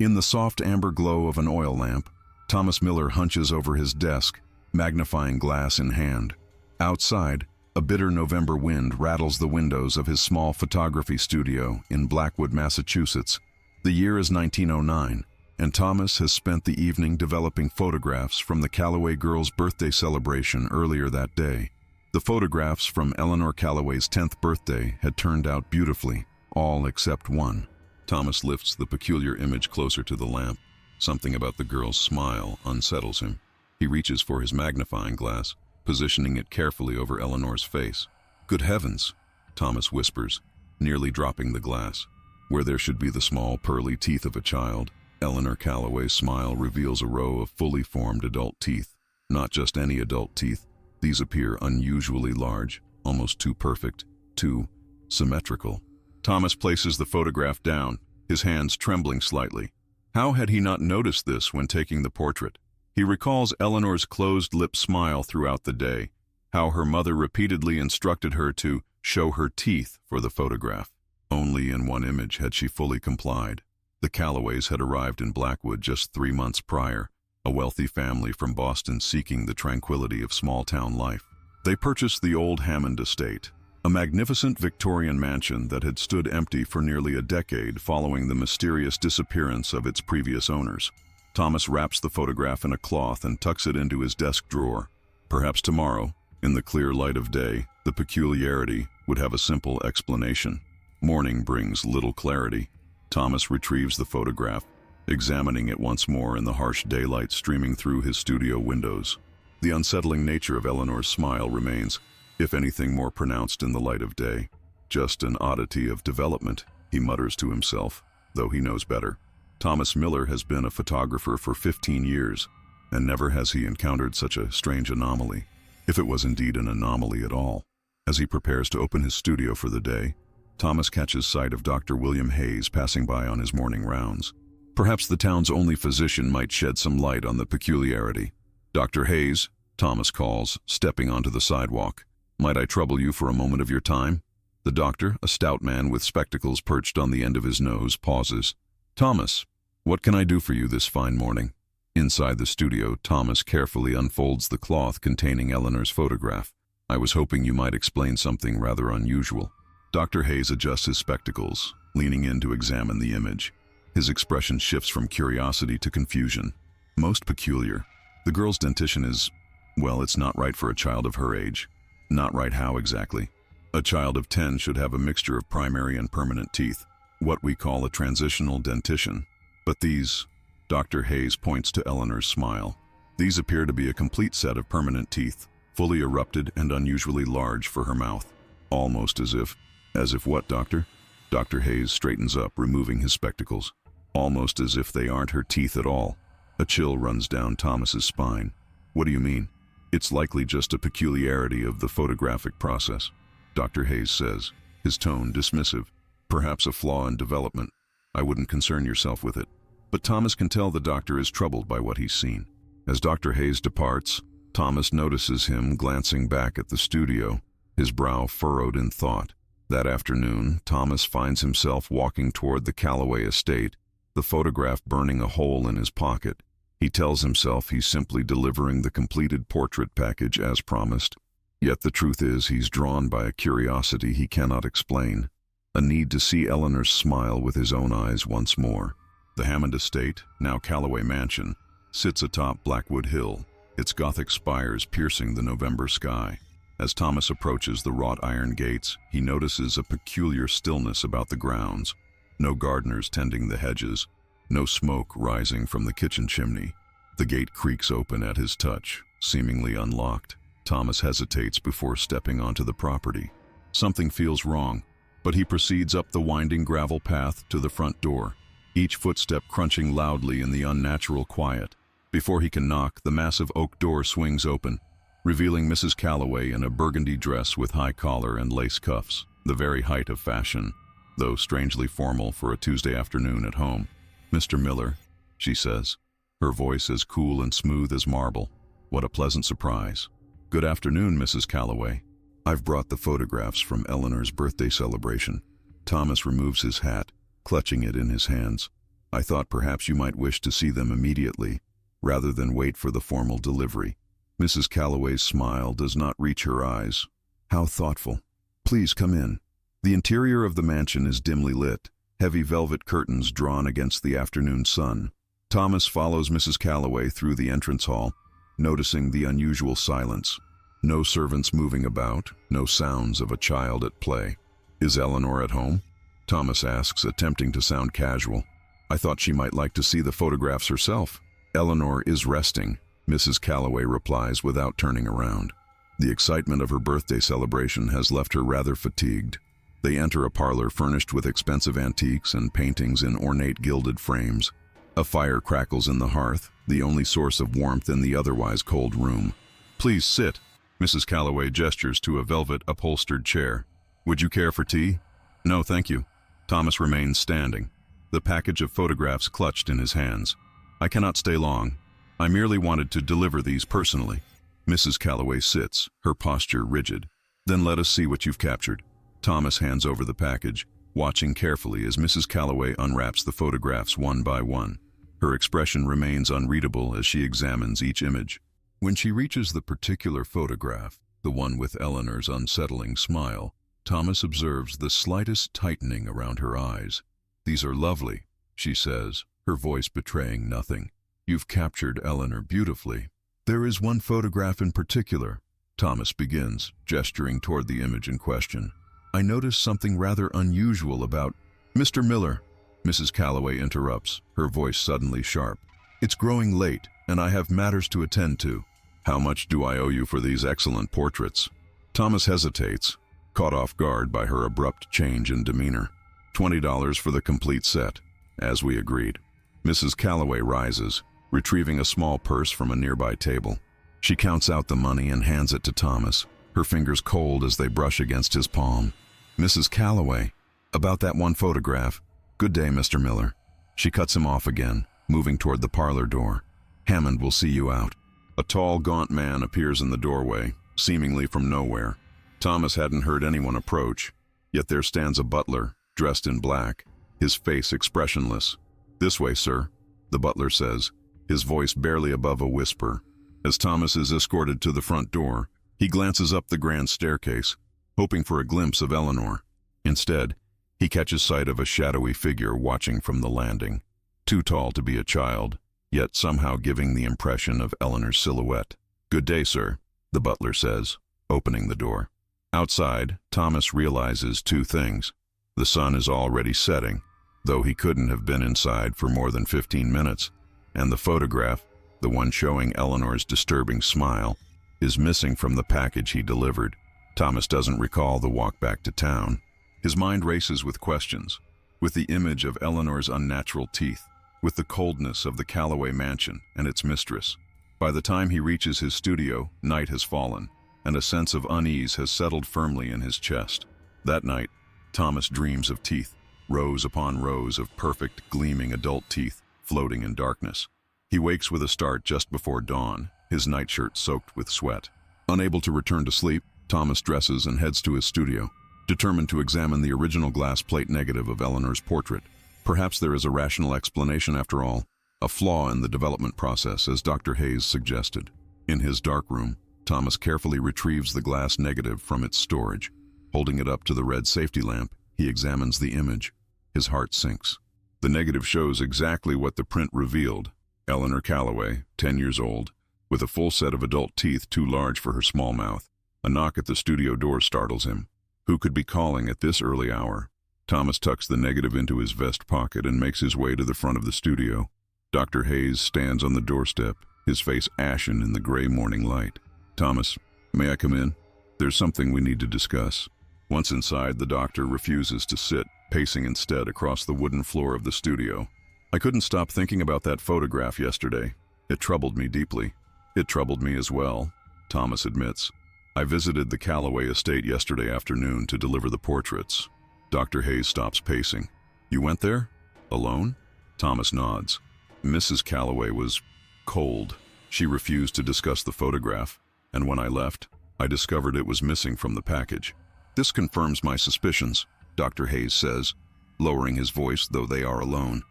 In the soft amber glow of an oil lamp, Thomas Miller hunches over his desk, magnifying glass in hand. Outside, a bitter November wind rattles the windows of his small photography studio in Blackwood, Massachusetts. The year is 1909, and Thomas has spent the evening developing photographs from the Calloway girls' birthday celebration earlier that day. The photographs from Eleanor Calloway's 10th birthday had turned out beautifully, all except one. Thomas lifts the peculiar image closer to the lamp. Something about the girl's smile unsettles him. He reaches for his magnifying glass, positioning it carefully over Eleanor's face. "Good heavens," Thomas whispers, nearly dropping the glass. Where there should be the small, pearly teeth of a child, Eleanor Calloway's smile reveals a row of fully formed adult teeth. Not just any adult teeth. These appear unusually large, almost too perfect, too symmetrical. Thomas places the photograph down, his hands trembling slightly. How had he not noticed this when taking the portrait? He recalls Eleanor's closed-lip smile throughout the day, how her mother repeatedly instructed her to show her teeth for the photograph. Only in one image had she fully complied. The Calloways had arrived in Blackwood just 3 months prior, a wealthy family from Boston seeking the tranquility of small-town life. They purchased the old Hammond estate, a magnificent Victorian mansion that had stood empty for nearly a decade following the mysterious disappearance of its previous owners. Thomas wraps the photograph in a cloth and tucks it into his desk drawer. Perhaps tomorrow, in the clear light of day, the peculiarity would have a simple explanation. Morning brings little clarity. Thomas retrieves the photograph, examining it once more in the harsh daylight streaming through his studio windows. The unsettling nature of Eleanor's smile remains, if anything, more pronounced in the light of day. Just an oddity of development, he mutters to himself, though he knows better. Thomas Miller has been a photographer for 15 years, and never has he encountered such a strange anomaly, if it was indeed an anomaly at all. As he prepares to open his studio for the day, Thomas catches sight of Dr. William Hayes passing by on his morning rounds. Perhaps the town's only physician might shed some light on the peculiarity. "Dr. Hayes," Thomas calls, stepping onto the sidewalk. "Might I trouble you for a moment of your time?" The doctor, a stout man with spectacles perched on the end of his nose, pauses. "Thomas, what can I do for you this fine morning?" Inside the studio, Thomas carefully unfolds the cloth containing Eleanor's photograph. "I was hoping you might explain something rather unusual." Dr. Hayes adjusts his spectacles, leaning in to examine the image. His expression shifts from curiosity to confusion. "Most peculiar. The girl's dentition is, well, it's not right for a child of her age." "Not right how exactly?" "A child of 10 should have a mixture of primary and permanent teeth, what we call a transitional dentition. But these," Dr. Hayes points to Eleanor's smile, "these appear to be a complete set of permanent teeth, fully erupted and unusually large for her mouth. Almost as if what, doctor?" Dr. Hayes straightens up, removing his spectacles. "Almost as if they aren't her teeth at all." A chill runs down Thomas's spine. "What do you mean?" "It's likely just a peculiarity of the photographic process," Dr. Hayes says, his tone dismissive. "Perhaps a flaw in development. I wouldn't concern yourself with it." But Thomas can tell the doctor is troubled by what he's seen. As Dr. Hayes departs, Thomas notices him glancing back at the studio, his brow furrowed in thought. That afternoon, Thomas finds himself walking toward the Calloway estate, the photograph burning a hole in his pocket. He tells himself he's simply delivering the completed portrait package as promised. Yet the truth is he's drawn by a curiosity he cannot explain, a need to see Eleanor's smile with his own eyes once more. The Hammond estate, now Calloway Mansion, sits atop Blackwood Hill, its Gothic spires piercing the November sky. As Thomas approaches the wrought iron gates, he notices a peculiar stillness about the grounds. No gardeners tending the hedges, no smoke rising from the kitchen chimney. The gate creaks open at his touch, seemingly unlocked. Thomas hesitates before stepping onto the property. Something feels wrong, but he proceeds up the winding gravel path to the front door, each footstep crunching loudly in the unnatural quiet. Before he can knock, the massive oak door swings open, revealing Mrs. Calloway in a burgundy dress with high collar and lace cuffs, the very height of fashion, though strangely formal for a Tuesday afternoon at home. "Mr. Miller," she says, her voice as cool and smooth as marble. "What a pleasant surprise." "Good afternoon, Mrs. Calloway. I've brought the photographs from Eleanor's birthday celebration." Thomas removes his hat, clutching it in his hands. I thought perhaps you might wish to see them immediately, rather than wait for the formal delivery. Mrs. Calloway's smile does not reach her eyes. How thoughtful. Please come in. The interior of the mansion is dimly lit, heavy velvet curtains drawn against the afternoon sun. Thomas follows Mrs. Calloway through the entrance hall, noticing the unusual silence. No servants moving about, no sounds of a child at play. Is Eleanor at home? Thomas asks, attempting to sound casual. I thought she might like to see the photographs herself. Eleanor is resting, Mrs. Calloway replies without turning around. The excitement of her birthday celebration has left her rather fatigued. They enter a parlor furnished with expensive antiques and paintings in ornate gilded frames. A fire crackles in the hearth, the only source of warmth in the otherwise cold room. Please sit. Mrs. Calloway gestures to a velvet upholstered chair. Would you care for tea? No, thank you. Thomas remains standing, the package of photographs clutched in his hands. I cannot stay long. I merely wanted to deliver these personally. Mrs. Calloway sits, her posture rigid. Then let us see what you've captured. Thomas hands over the package, watching carefully as Mrs. Calloway unwraps the photographs one by one. Her expression remains unreadable as she examines each image. When she reaches the particular photograph, the one with Eleanor's unsettling smile, Thomas observes the slightest tightening around her eyes. These are lovely, she says, her voice betraying nothing. You've captured Eleanor beautifully. There is one photograph in particular, Thomas begins, gesturing toward the image in question. I noticed something rather unusual about Mr. Miller. Mrs. Calloway interrupts, her voice suddenly sharp. It's growing late, and I have matters to attend to. How much do I owe you for these excellent portraits? Thomas hesitates, caught off guard by her abrupt change in demeanor. $20 for the complete set, as we agreed. Mrs. Calloway rises, retrieving a small purse from a nearby table. She counts out the money and hands it to Thomas, her fingers cold as they brush against his palm. Mrs. Calloway, about that one photograph. Good day, Mr. Miller. She cuts him off again, moving toward the parlor door. Hammond will see you out. A tall, gaunt man appears in the doorway, seemingly from nowhere. Thomas hadn't heard anyone approach, yet there stands a butler, dressed in black, his face expressionless. This way, sir, the butler says, his voice barely above a whisper. As Thomas is escorted to the front door, he glances up the grand staircase, hoping for a glimpse of Eleanor. Instead, he catches sight of a shadowy figure watching from the landing, too tall to be a child, yet somehow giving the impression of Eleanor's silhouette. Good day, sir, the butler says, opening the door. Outside, Thomas realizes two things. The sun is already setting, though he couldn't have been inside for more than 15 minutes, and the photograph, the one showing Eleanor's disturbing smile, is missing from the package he delivered. Thomas doesn't recall the walk back to town. His mind races with questions, with the image of Eleanor's unnatural teeth, with the coldness of the Calloway mansion and its mistress. By the time he reaches his studio, night has fallen, and a sense of unease has settled firmly in his chest. That night, Thomas dreams of teeth, rows upon rows of perfect, gleaming adult teeth, floating in darkness. He wakes with a start just before dawn, his nightshirt soaked with sweat. Unable to return to sleep, Thomas dresses and heads to his studio, determined to examine the original glass plate negative of Eleanor's portrait. Perhaps there is a rational explanation after all, a flaw in the development process, as Dr. Hayes suggested. In his dark room, Thomas carefully retrieves the glass negative from its storage. Holding it up to the red safety lamp, he examines the image. His heart sinks. The negative shows exactly what the print revealed. Eleanor Calloway, 10 years old, with a full set of adult teeth too large for her small mouth. A knock at the studio door startles him. Who could be calling at this early hour? Thomas tucks the negative into his vest pocket and makes his way to the front of the studio. Dr. Hayes stands on the doorstep, his face ashen in the gray morning light. Thomas, may I come in? There's something we need to discuss. Once inside, the doctor refuses to sit, pacing instead across the wooden floor of the studio. I couldn't stop thinking about that photograph yesterday. It troubled me deeply. It troubled me as well, Thomas admits. I visited the Calloway estate yesterday afternoon to deliver the portraits. Dr. Hayes stops pacing. You went there? Alone? Thomas nods. Mrs. Calloway was cold. She refused to discuss the photograph, and when I left, I discovered it was missing from the package. This confirms my suspicions, Dr. Hayes says, lowering his voice though they are alone.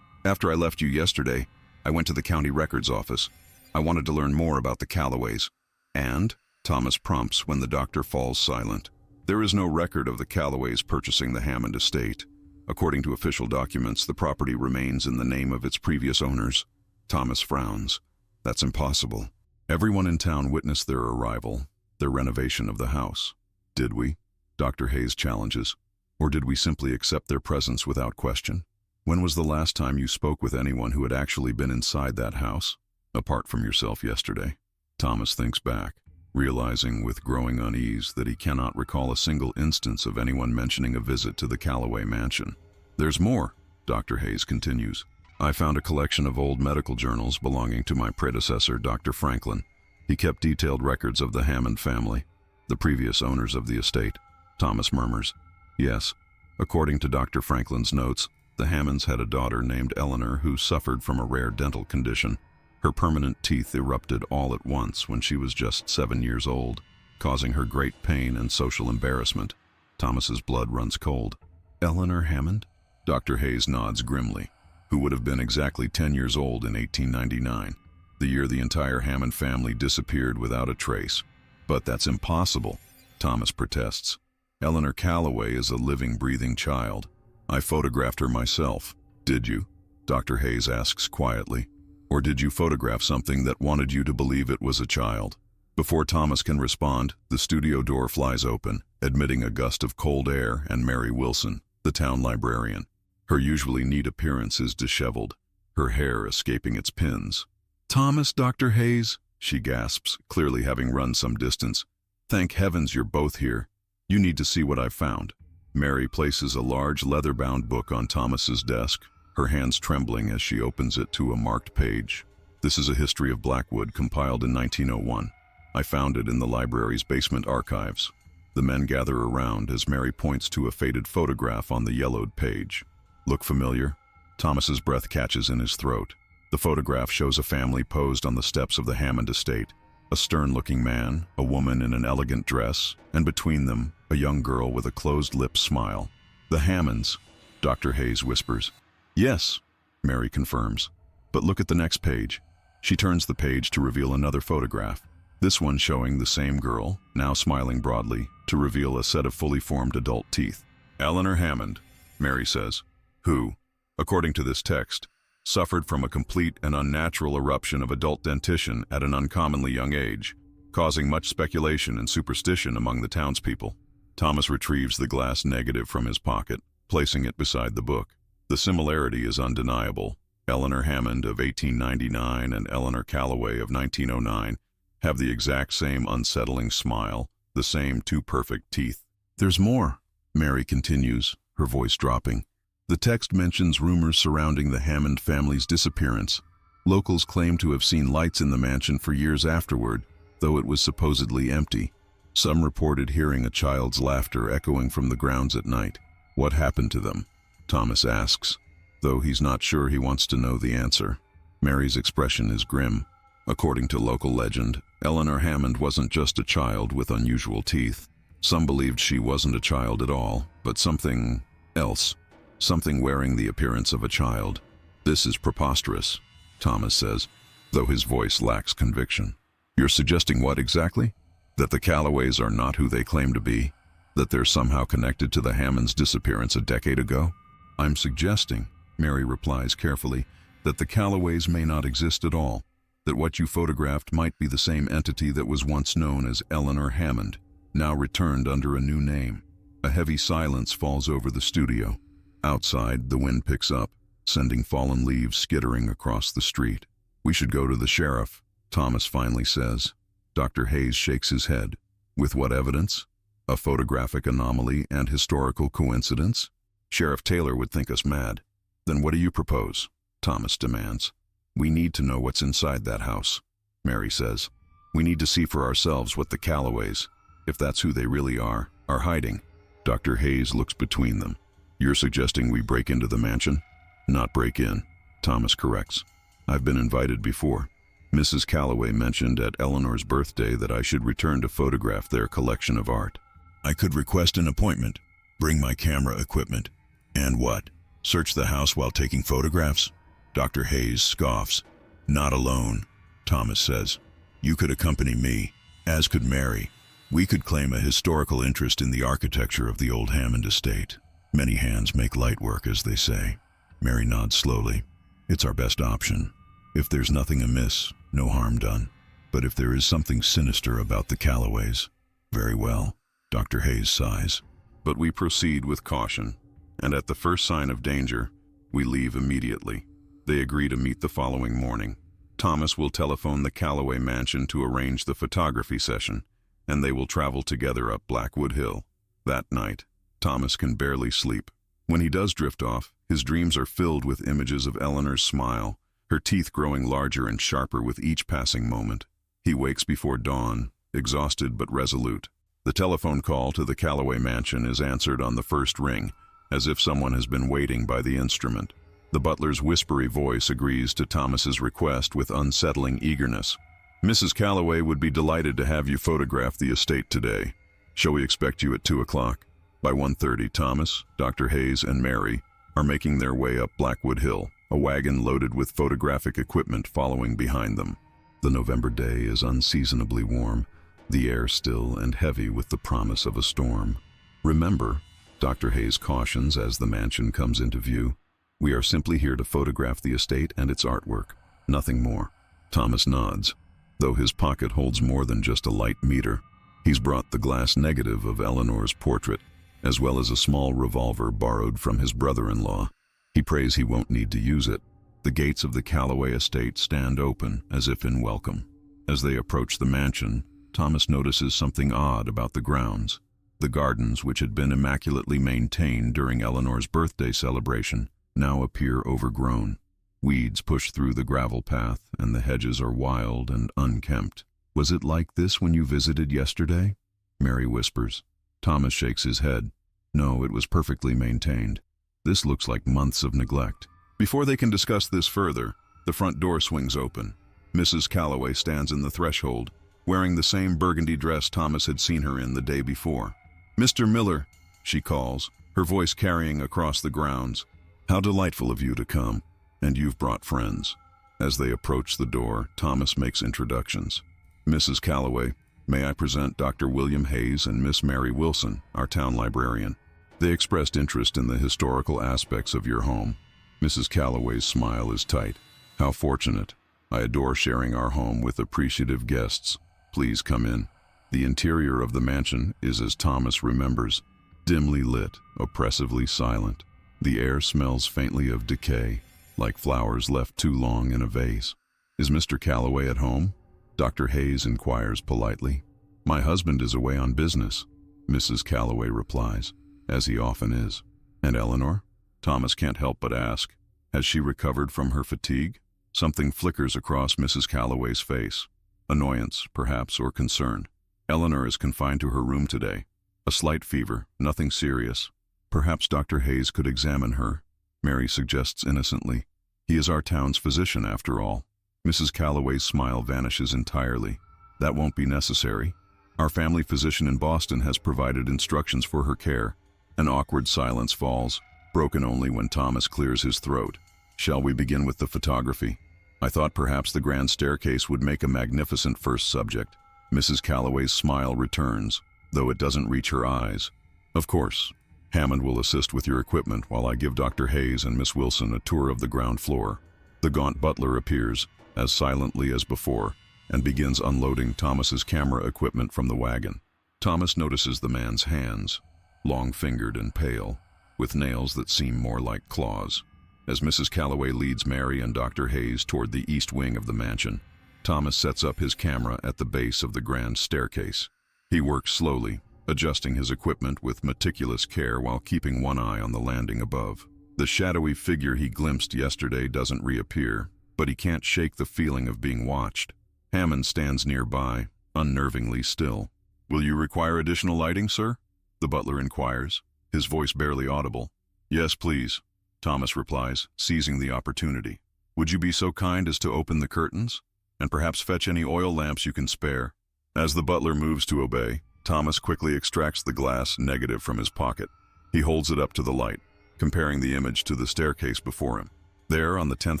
After I left you yesterday, I went to the county records office. I wanted to learn more about the Callaways. And, Thomas prompts when the doctor falls silent. There is no record of the Callaways purchasing the Hammond estate. According to official documents, the property remains in the name of its previous owners. Thomas frowns. That's impossible. Everyone in town witnessed their arrival, their renovation of the house. Did we? Dr. Hayes challenges. Or did we simply accept their presence without question? When was the last time you spoke with anyone who had actually been inside that house, apart from yourself yesterday? Thomas thinks back, realizing with growing unease that he cannot recall a single instance of anyone mentioning a visit to the Callaway mansion. There's more, Dr. Hayes continues. I found a collection of old medical journals belonging to my predecessor, Dr. Franklin. He kept detailed records of the Hammond family, the previous owners of the estate. Thomas murmurs. Yes, according to Dr. Franklin's notes, the Hammonds had a daughter named Eleanor who suffered from a rare dental condition. Her permanent teeth erupted all at once when she was just 7 years old, causing her great pain and social embarrassment. Thomas's blood runs cold. Eleanor Hammond? Dr. Hayes nods grimly. Who would have been exactly 10 years old in 1899, the year the entire Hammond family disappeared without a trace. But that's impossible, Thomas protests. Eleanor Callaway is a living, breathing child. I photographed her myself. Did you? Dr. Hayes asks quietly. Or did you photograph something that wanted you to believe it was a child? Before Thomas can respond, the studio door flies open, admitting a gust of cold air and Mary Wilson, the town librarian. Her usually neat appearance is disheveled, her hair escaping its pins. Thomas, Dr. Hayes, she gasps, clearly having run some distance. Thank heavens you're both here. You need to see what I've found. Mary places a large leather-bound book on Thomas's desk, her hands trembling as she opens it to a marked page. This is a history of Blackwood compiled in 1901. I found it in the library's basement archives. The men gather around as Mary points to a faded photograph on the yellowed page. Look familiar? Thomas's breath catches in his throat. The photograph shows a family posed on the steps of the Hammond estate. A stern-looking man, a woman in an elegant dress, and between them, a young girl with a closed-lipped smile. The Hammonds, Dr. Hayes whispers. Yes, Mary confirms. But look at the next page. She turns the page to reveal another photograph. This one showing the same girl, now smiling broadly, to reveal a set of fully formed adult teeth. Eleanor Hammond, Mary says, who, according to this text, suffered from a complete and unnatural eruption of adult dentition at an uncommonly young age, causing much speculation and superstition among the townspeople. Thomas retrieves the glass negative from his pocket, placing it beside the book. The similarity is undeniable. Eleanor Hammond of 1899 and Eleanor Callaway of 1909 have the exact same unsettling smile, the same two perfect teeth. There's more, Mary continues, her voice dropping. The text mentions rumors surrounding the Hammond family's disappearance. Locals claim to have seen lights in the mansion for years afterward, though it was supposedly empty. Some reported hearing a child's laughter echoing from the grounds at night. What happened to them? Thomas asks, though he's not sure he wants to know the answer. Mary's expression is grim. According to local legend, Eleanor Hammond wasn't just a child with unusual teeth. Some believed she wasn't a child at all, but something else. Something wearing the appearance of a child. This is preposterous, Thomas says, though his voice lacks conviction. You're suggesting what exactly? That the Callaways are not who they claim to be? That they're somehow connected to the Hammonds' disappearance a decade ago? I'm suggesting, Mary replies carefully, that the Callaways may not exist at all, that what you photographed might be the same entity that was once known as Eleanor Hammond, now returned under a new name. A heavy silence falls over the studio. Outside, the wind picks up, sending fallen leaves skittering across the street. We should go to the sheriff, Thomas finally says. Dr. Hayes shakes his head. With what evidence? A photographic anomaly and historical coincidence? Sheriff Taylor would think us mad. Then what do you propose? Thomas demands. We need to know what's inside that house, Mary says. We need to see for ourselves what the Callaways, if that's who they really are hiding. Dr. Hayes looks between them. You're suggesting we break into the mansion? Not break in, Thomas corrects. I've been invited before. Mrs. Callaway mentioned at Eleanor's birthday that I should return to photograph their collection of art. I could request an appointment, bring my camera equipment, and what? Search the house while taking photographs? Dr. Hayes scoffs. Not alone, Thomas says. You could accompany me, as could Mary. We could claim a historical interest in the architecture of the old Hammond estate. Many hands make light work, as they say. Mary nods slowly. It's our best option. If there's nothing amiss, no harm done. But if there is something sinister about the Callaways, very well, Dr. Hayes sighs. But we proceed with caution, and at the first sign of danger, we leave immediately. They agree to meet the following morning. Thomas will telephone the Callaway mansion to arrange the photography session, and they will travel together up Blackwood Hill. That night, Thomas can barely sleep. When he does drift off, his dreams are filled with images of Eleanor's smile, her teeth growing larger and sharper with each passing moment. He wakes before dawn, exhausted but resolute. The telephone call to the Callaway mansion is answered on the first ring, as if someone has been waiting by the instrument. The butler's whispery voice agrees to Thomas's request with unsettling eagerness. Mrs. Callaway would be delighted to have you photograph the estate today. Shall we expect you at 2 o'clock? By 1:30, Thomas, Dr. Hayes, and Mary are making their way up Blackwood Hill, a wagon loaded with photographic equipment following behind them. The November day is unseasonably warm, the air still and heavy with the promise of a storm. Remember, Dr. Hayes cautions as the mansion comes into view, we are simply here to photograph the estate and its artwork, nothing more. Thomas nods, though his pocket holds more than just a light meter. He's brought the glass negative of Eleanor's portrait, as well as a small revolver borrowed from his brother-in-law. He prays he won't need to use it. The gates of the Callaway estate stand open, as if in welcome. As they approach the mansion, Thomas notices something odd about the grounds. The gardens, which had been immaculately maintained during Eleanor's birthday celebration, now appear overgrown. Weeds push through the gravel path, and the hedges are wild and unkempt. Was it like this when you visited yesterday? Mary whispers. Thomas shakes his head. No, it was perfectly maintained. This looks like months of neglect. Before they can discuss this further, the front door swings open. Mrs. Callaway stands in the threshold, wearing the same burgundy dress Thomas had seen her in the day before. Mr. Miller, she calls, her voice carrying across the grounds. How delightful of you to come, and you've brought friends. As they approach the door, Thomas makes introductions. Mrs. Callaway, may I present Dr. William Hayes and Miss Mary Wilson, our town librarian. They expressed interest in the historical aspects of your home. Mrs. Callaway's smile is tight. How fortunate. I adore sharing our home with appreciative guests. Please come in. The interior of the mansion is as Thomas remembers, dimly lit, oppressively silent. The air smells faintly of decay, like flowers left too long in a vase. Is Mr. Callaway at home? Dr. Hayes inquires politely. My husband is away on business, Mrs. Callaway replies, as he often is. And Eleanor? Thomas can't help but ask. Has she recovered from her fatigue? Something flickers across Mrs. Callaway's face. Annoyance, perhaps, or concern. Eleanor is confined to her room today. A slight fever, nothing serious. Perhaps Dr. Hayes could examine her, Mary suggests innocently. He is our town's physician, after all. Mrs. Callaway's smile vanishes entirely. That won't be necessary. Our family physician in Boston has provided instructions for her care. An awkward silence falls, broken only when Thomas clears his throat. Shall we begin with the photography? I thought perhaps the grand staircase would make a magnificent first subject. Mrs. Callaway's smile returns, though it doesn't reach her eyes. Of course. Hammond will assist with your equipment while I give Dr. Hayes and Miss Wilson a tour of the ground floor. The gaunt butler appears, as silently as before, and begins unloading Thomas's camera equipment from the wagon. Thomas notices the man's hands, long-fingered and pale, with nails that seem more like claws. As Mrs. Callaway leads Mary and Dr. Hayes toward the east wing of the mansion, Thomas sets up his camera at the base of the grand staircase. He works slowly, adjusting his equipment with meticulous care while keeping one eye on the landing above. The shadowy figure he glimpsed yesterday doesn't reappear, but he can't shake the feeling of being watched. Hammond stands nearby, unnervingly still. Will you require additional lighting, sir? The butler inquires, his voice barely audible. Yes, please, Thomas replies, seizing the opportunity. Would you be so kind as to open the curtains, and perhaps fetch any oil lamps you can spare? As the butler moves to obey, Thomas quickly extracts the glass negative from his pocket. He holds it up to the light, comparing the image to the staircase before him. There, on the 10th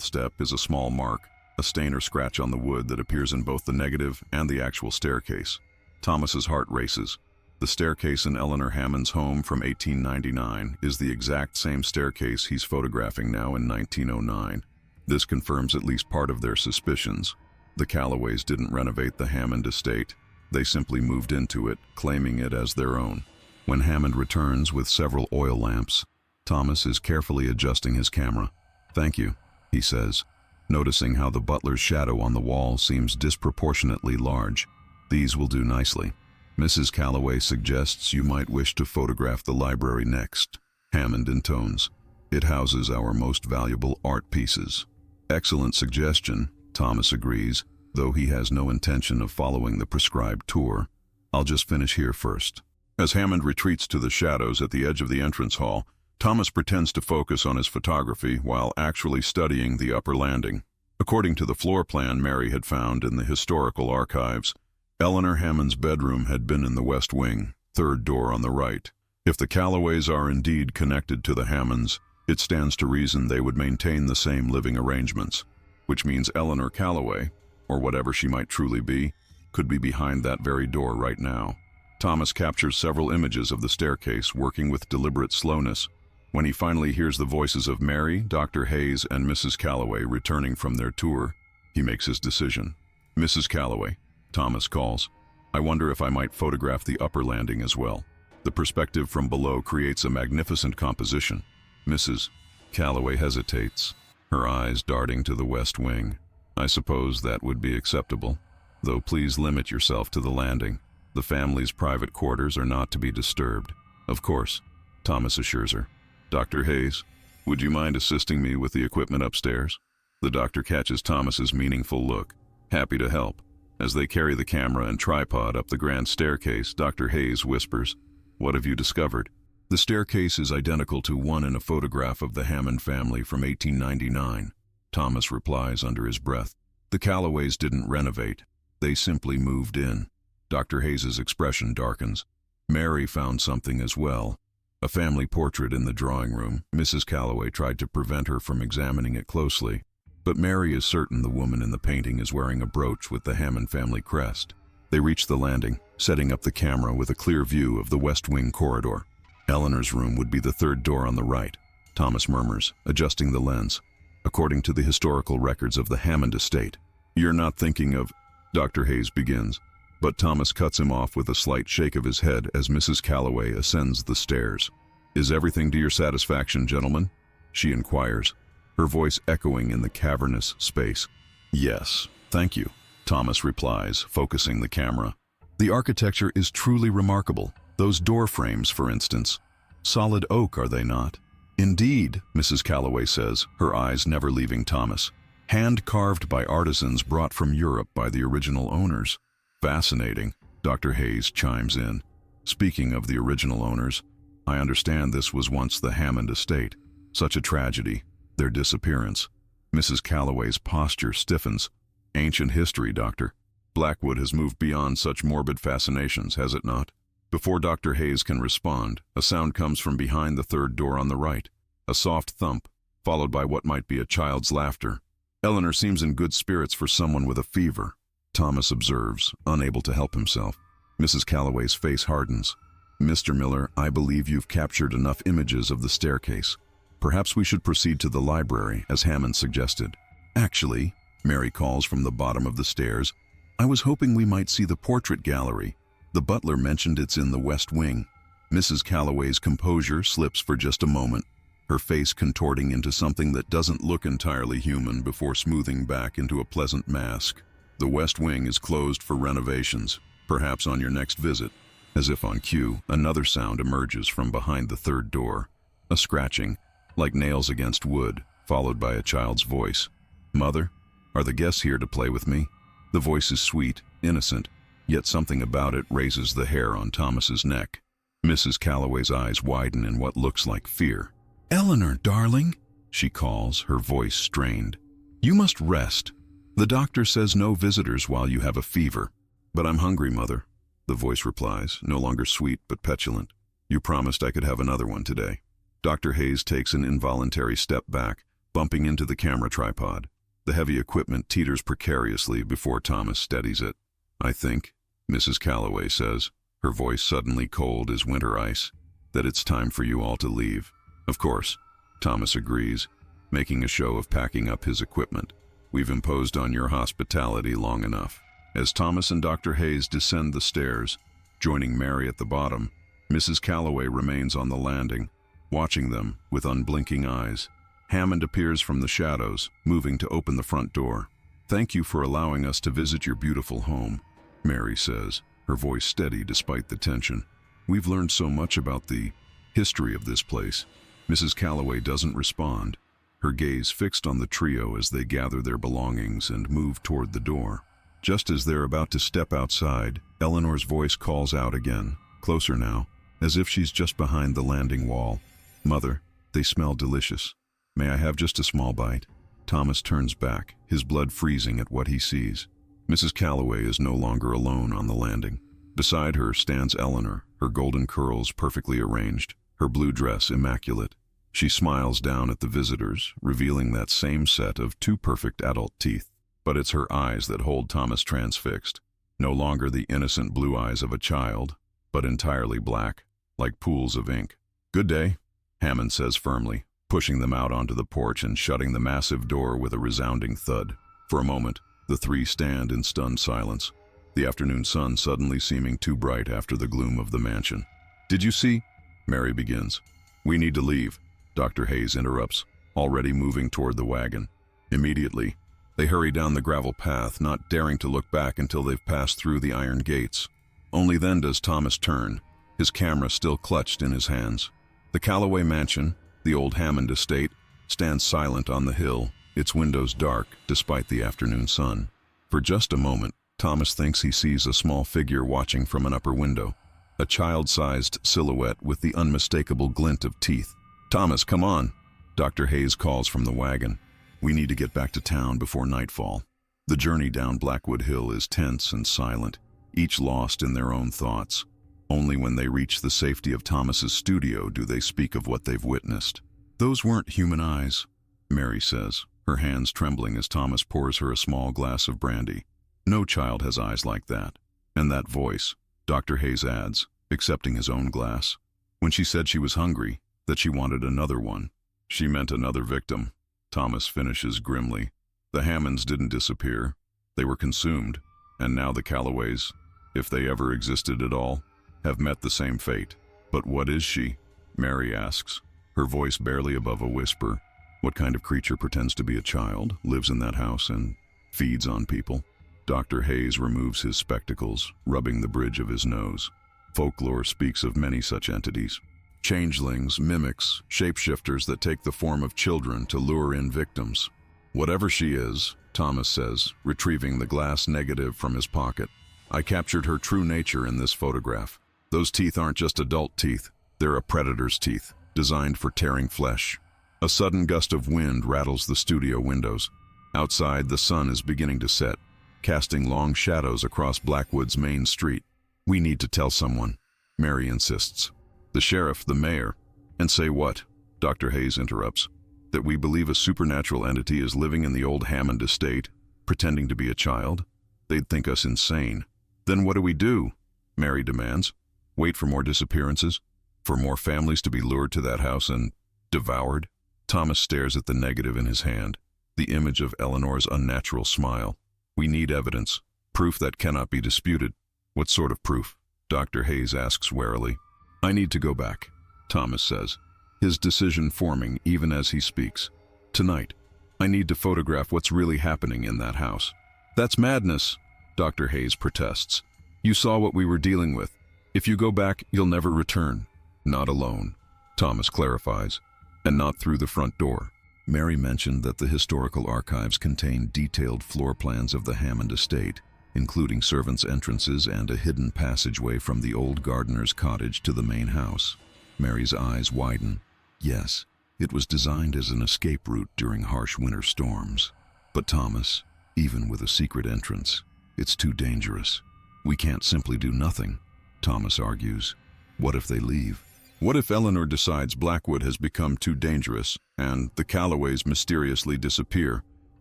step, is a small mark, a stain or scratch on the wood that appears in both the negative and the actual staircase. Thomas's heart races. The staircase in Eleanor Hammond's home from 1899 is the exact same staircase he's photographing now in 1909. This confirms at least part of their suspicions. The Callaways didn't renovate the Hammond estate. They simply moved into it, claiming it as their own. When Hammond returns with several oil lamps, Thomas is carefully adjusting his camera. "Thank you," he says, noticing how the butler's shadow on the wall seems disproportionately large. "These will do nicely. Mrs. Callaway suggests you might wish to photograph the library next," Hammond intones. "It houses our most valuable art pieces." "Excellent suggestion," Thomas agrees, though he has no intention of following the prescribed tour. "I'll just finish here first." As Hammond retreats to the shadows at the edge of the entrance hall, Thomas pretends to focus on his photography while actually studying the upper landing. According to the floor plan Mary had found in the historical archives, Eleanor Hammond's bedroom had been in the west wing, third door on the right. If the Callaways are indeed connected to the Hammonds, it stands to reason they would maintain the same living arrangements, which means Eleanor Callaway, or whatever she might truly be, could be behind that very door right now. Thomas captures several images of the staircase, working with deliberate slowness. When he finally hears the voices of Mary, Dr. Hayes, and Mrs. Callaway returning from their tour, he makes his decision. "Mrs. Callaway," Thomas calls, "I wonder if I might photograph the upper landing as well. The perspective from below creates a magnificent composition." Mrs. Callaway hesitates, her eyes darting to the west wing. "I suppose that would be acceptable, though please limit yourself to the landing. The family's private quarters are not to be disturbed." "Of course," Thomas assures her. "Dr. Hayes, would you mind assisting me with the equipment upstairs?" The doctor catches Thomas's meaningful look. "Happy to help." As they carry the camera and tripod up the grand staircase, Dr. Hayes whispers, "What have you discovered?" "The staircase is identical to one in a photograph of the Hammond family from 1899, Thomas replies under his breath. "The Callaways didn't renovate. They simply moved in." Dr. Hayes's expression darkens. "Mary found something as well. A family portrait in the drawing room. Mrs. Callaway tried to prevent her from examining it closely, but Mary is certain the woman in the painting is wearing a brooch with the Hammond family crest." They reach the landing, setting up the camera with a clear view of the west wing corridor. "Eleanor's room would be the third door on the right," Thomas murmurs, adjusting the lens. "According to the historical records of the Hammond estate." "You're not thinking of—" Dr. Hayes begins, but Thomas cuts him off with a slight shake of his head as Mrs. Callaway ascends the stairs. "Is everything to your satisfaction, gentlemen?" she inquires, her voice echoing in the cavernous space. "Yes, thank you," Thomas replies, focusing the camera. "The architecture is truly remarkable. Those door frames, for instance. Solid oak, are they not?" "Indeed," Mrs. Callaway says, her eyes never leaving Thomas. "Hand-carved by artisans brought from Europe by the original owners." "Fascinating," Dr. Hayes chimes in. "Speaking of the original owners, I understand this was once the Hammond estate. Such a tragedy, their disappearance." Mrs. Callaway's posture stiffens. "Ancient history, Doctor. Blackwood has moved beyond such morbid fascinations, has it not?" Before Dr. Hayes can respond, a sound comes from behind the third door on the right. A soft thump, followed by what might be a child's laughter. "Eleanor seems in good spirits for someone with a fever," Thomas observes, unable to help himself. Mrs. Callaway's face hardens. "Mr. Miller, I believe you've captured enough images of the staircase. Perhaps we should proceed to the library, as Hammond suggested." "Actually," Mary calls from the bottom of the stairs, "I was hoping we might see the portrait gallery. The butler mentioned it's in the west wing." Mrs. Callaway's composure slips for just a moment, her face contorting into something that doesn't look entirely human before smoothing back into a pleasant mask. "The west wing is closed for renovations, perhaps on your next visit." As if on cue, another sound emerges from behind the third door. A scratching, like nails against wood, followed by a child's voice. "Mother, are the guests here to play with me?" The voice is sweet, innocent, yet something about it raises the hair on Thomas's neck. Mrs. Callaway's eyes widen in what looks like fear. "Eleanor, darling," she calls, her voice strained. "You must rest. The doctor says no visitors while you have a fever." "But I'm hungry, Mother," the voice replies, no longer sweet but petulant. "You promised I could have another one today." Dr. Hayes takes an involuntary step back, bumping into the camera tripod. The heavy equipment teeters precariously before Thomas steadies it. "I think," Mrs. Calloway says, her voice suddenly cold as winter ice, "that it's time for you all to leave." "Of course," Thomas agrees, making a show of packing up his equipment. "We've imposed on your hospitality long enough." As Thomas and Dr. Hayes descend the stairs, joining Mary at the bottom, Mrs. Calloway remains on the landing, watching them with unblinking eyes. Hammond appears from the shadows, moving to open the front door. "Thank you for allowing us to visit your beautiful home," Mary says, her voice steady despite the tension. "We've learned so much about the history of this place." Mrs. Calloway doesn't respond, her gaze fixed on the trio as they gather their belongings and move toward the door. Just as they're about to step outside, Eleanor's voice calls out again, closer now, as if she's just behind the landing wall. "Mother, they smell delicious. May I have just a small bite?" Thomas turns back, his blood freezing at what he sees. Mrs. Calloway is no longer alone on the landing. Beside her stands Eleanor, her golden curls perfectly arranged, her blue dress immaculate. She smiles down at the visitors, revealing that same set of two perfect adult teeth. But it's her eyes that hold Thomas transfixed. No longer the innocent blue eyes of a child, but entirely black, like pools of ink. "Good day," Hammond says firmly, pushing them out onto the porch and shutting the massive door with a resounding thud. For a moment, the three stand in stunned silence, the afternoon sun suddenly seeming too bright after the gloom of the mansion. "Did you see?" Mary begins. "We need to leave," Dr. Hayes interrupts, already moving toward the wagon. Immediately, they hurry down the gravel path, not daring to look back until they've passed through the iron gates. Only then does Thomas turn, his camera still clutched in his hands. The Calloway mansion, the old Hammond estate, stands silent on the hill, its windows dark despite the afternoon sun. For just a moment, Thomas thinks he sees a small figure watching from an upper window, a child-sized silhouette with the unmistakable glint of teeth. "Thomas, come on," Dr. Hayes calls from the wagon. "We need to get back to town before nightfall." The journey down Blackwood Hill is tense and silent, each lost in their own thoughts. Only when they reach the safety of Thomas's studio do they speak of what they've witnessed. "Those weren't human eyes," Mary says, her hands trembling as Thomas pours her a small glass of brandy. "No child has eyes like that." "And that voice," Dr. Hayes adds, accepting his own glass. "When she said she was hungry, that she wanted another one, she meant another victim." Thomas finishes grimly. "The Hammonds didn't disappear. They were consumed, and now the Calloways, if they ever existed at all, have met the same fate." "But what is she?" Mary asks, her voice barely above a whisper. "What kind of creature pretends to be a child, lives in that house, and feeds on people?" Dr. Hayes removes his spectacles, rubbing the bridge of his nose. "Folklore speaks of many such entities. Changelings, mimics, shapeshifters that take the form of children to lure in victims. Whatever she is," Thomas says, retrieving the glass negative from his pocket, "I captured her true nature in this photograph. Those teeth aren't just adult teeth, they're a predator's teeth, designed for tearing flesh." A sudden gust of wind rattles the studio windows. Outside, the sun is beginning to set, casting long shadows across Blackwood's main street. "We need to tell someone," Mary insists. "The sheriff, the mayor." "And say what?" Dr. Hayes interrupts. "That we believe a supernatural entity is living in the old Hammond estate, pretending to be a child? They'd think us insane." "Then what do we do?" Mary demands. "Wait for more disappearances? For more families to be lured to that house and devoured?" Thomas stares at the negative in his hand, the image of Eleanor's unnatural smile. "We need evidence, proof that cannot be disputed." "What sort of proof?" Dr. Hayes asks warily. "I need to go back," Thomas says, his decision forming even as he speaks. "Tonight, I need to photograph what's really happening in that house." "That's madness," Dr. Hayes protests. "You saw what we were dealing with. If you go back, you'll never return." "Not alone," Thomas clarifies, "and not through the front door." Mary mentioned that the historical archives contain detailed floor plans of the Hammond estate, including servants' entrances and a hidden passageway from the old gardener's cottage to the main house. Mary's eyes widen. Yes, it was designed as an escape route during harsh winter storms. But Thomas, even with a secret entrance, it's too dangerous. "We can't simply do nothing," Thomas argues. "What if they leave? What if Eleanor decides Blackwood has become too dangerous and the Callaways mysteriously disappear,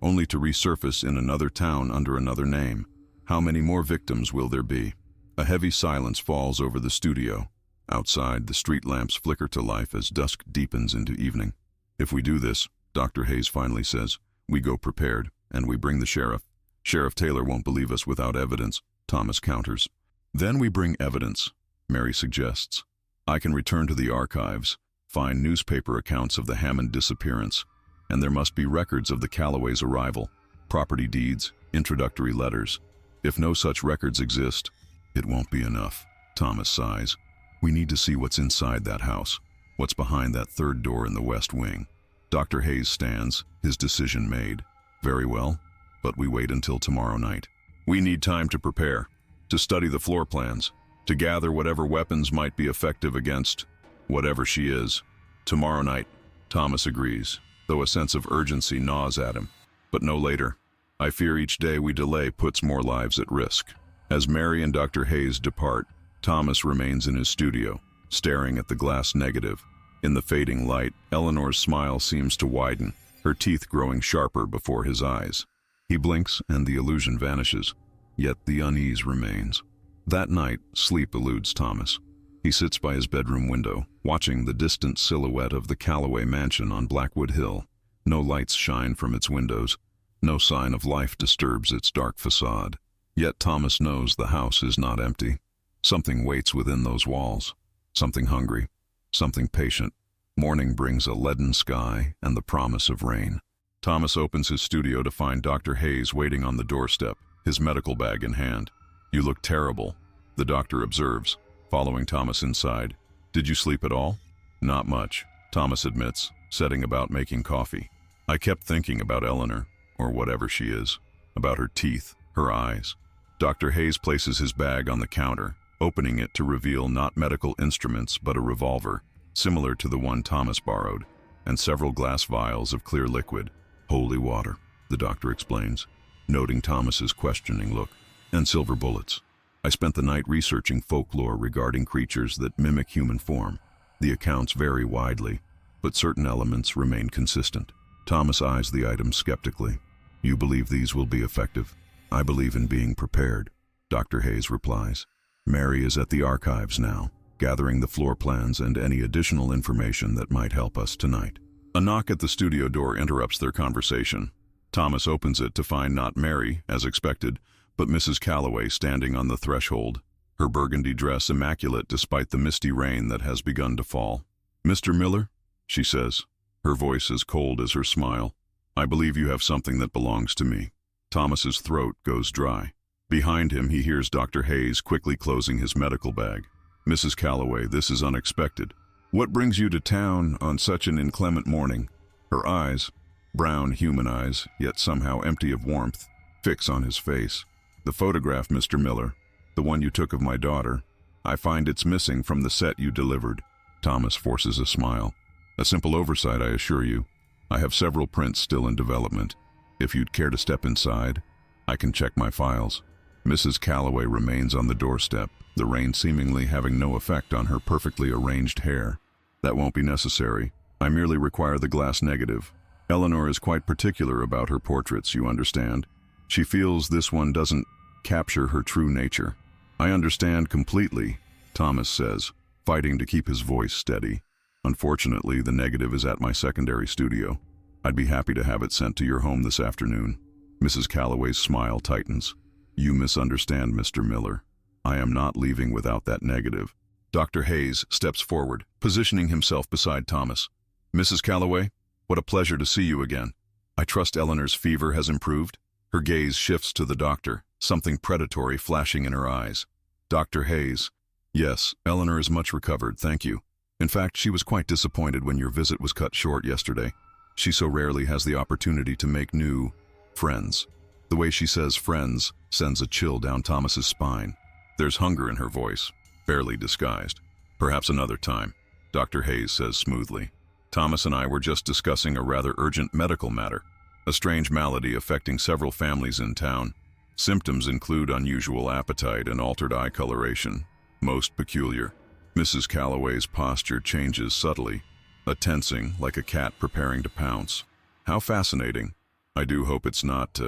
only to resurface in another town under another name? How many more victims will there be? A heavy silence falls over the studio. Outside, the street lamps flicker to life as dusk deepens into evening. If we do this, Dr. Hayes finally says, we go prepared, and we bring the sheriff. Sheriff Taylor won't believe us without evidence, Thomas counters. Then we bring evidence, Mary suggests. I can return to the archives, find newspaper accounts of the Hammond disappearance, and there must be records of the Callaways' arrival, property deeds, introductory letters. If no such records exist, it won't be enough, Thomas sighs. We need to see what's inside that house, what's behind that third door in the west wing. Dr. Hayes stands, his decision made. Very well, but we wait until tomorrow night. We need time to prepare, to study the floor plans, to gather whatever weapons might be effective against whatever she is. Tomorrow night, Thomas agrees, though a sense of urgency gnaws at him. But no later. I fear each day we delay puts more lives at risk. As Mary and Dr. Hayes depart, Thomas remains in his studio, staring at the glass negative. In the fading light, Eleanor's smile seems to widen, her teeth growing sharper before his eyes. He blinks and the illusion vanishes, yet the unease remains. That night, sleep eludes Thomas. He sits by his bedroom window, watching the distant silhouette of the Callaway mansion on Blackwood Hill. No lights shine from its windows. No sign of life disturbs its dark facade. Yet Thomas knows the house is not empty. Something waits within those walls. Something hungry. Something patient. Morning brings a leaden sky and the promise of rain. Thomas opens his studio to find Dr. Hayes waiting on the doorstep, his medical bag in hand. You look terrible, the doctor observes, following Thomas inside. Did you sleep at all? Not much, Thomas admits, setting about making coffee. I kept thinking about Eleanor, or whatever she is, about her teeth, her eyes. Dr. Hayes places his bag on the counter, opening it to reveal not medical instruments but a revolver, similar to the one Thomas borrowed, and several glass vials of clear liquid. Holy water, the doctor explains, noting Thomas's questioning look. And silver bullets. I spent the night researching folklore regarding creatures that mimic human form. The accounts vary widely, but certain elements remain consistent. Thomas eyes the items skeptically. You believe these will be effective? I believe in being prepared, Dr. Hayes replies. Mary is at the archives now, gathering the floor plans and any additional information that might help us tonight. A knock at the studio door interrupts their conversation. Thomas opens it to find not Mary, as expected, but Mrs. Callaway standing on the threshold, her burgundy dress immaculate despite the misty rain that has begun to fall. Mr. Miller, she says, her voice as cold as her smile. I believe you have something that belongs to me. Thomas's throat goes dry. Behind him, he hears Dr. Hayes quickly closing his medical bag. Mrs. Callaway, this is unexpected. What brings you to town on such an inclement morning? Her eyes, brown human eyes, yet somehow empty of warmth, fix on his face. The photograph, Mr. Miller, the one you took of my daughter, I find it's missing from the set you delivered. Thomas forces a smile. A simple oversight, I assure you. I have several prints still in development. If you'd care to step inside, I can check my files. Mrs. Callaway remains on the doorstep, the rain seemingly having no effect on her perfectly arranged hair. That won't be necessary. I merely require the glass negative. Eleanor is quite particular about her portraits, you understand. She feels this one doesn't capture her true nature. I understand completely, Thomas says, fighting to keep his voice steady. Unfortunately, the negative is at my secondary studio. I'd be happy to have it sent to your home this afternoon. Mrs. Callaway's smile tightens. You misunderstand, Mr. Miller. I am not leaving without that negative. Dr. Hayes steps forward, positioning himself beside Thomas. Mrs. Callaway, what a pleasure to see you again. I trust Eleanor's fever has improved? Her gaze shifts to the doctor, something predatory flashing in her eyes. Dr. Hayes, yes, Eleanor is much recovered, thank you. In fact, she was quite disappointed when your visit was cut short yesterday. She so rarely has the opportunity to make new friends. The way she says friends sends a chill down Thomas's spine. There's hunger in her voice, barely disguised. Perhaps another time, Dr. Hayes says smoothly. Thomas and I were just discussing a rather urgent medical matter, a strange malady affecting several families in town. Symptoms include unusual appetite and altered eye coloration. Most peculiar. Mrs. Calloway's posture changes subtly, a tensing like a cat preparing to pounce. How fascinating. I do hope it's not,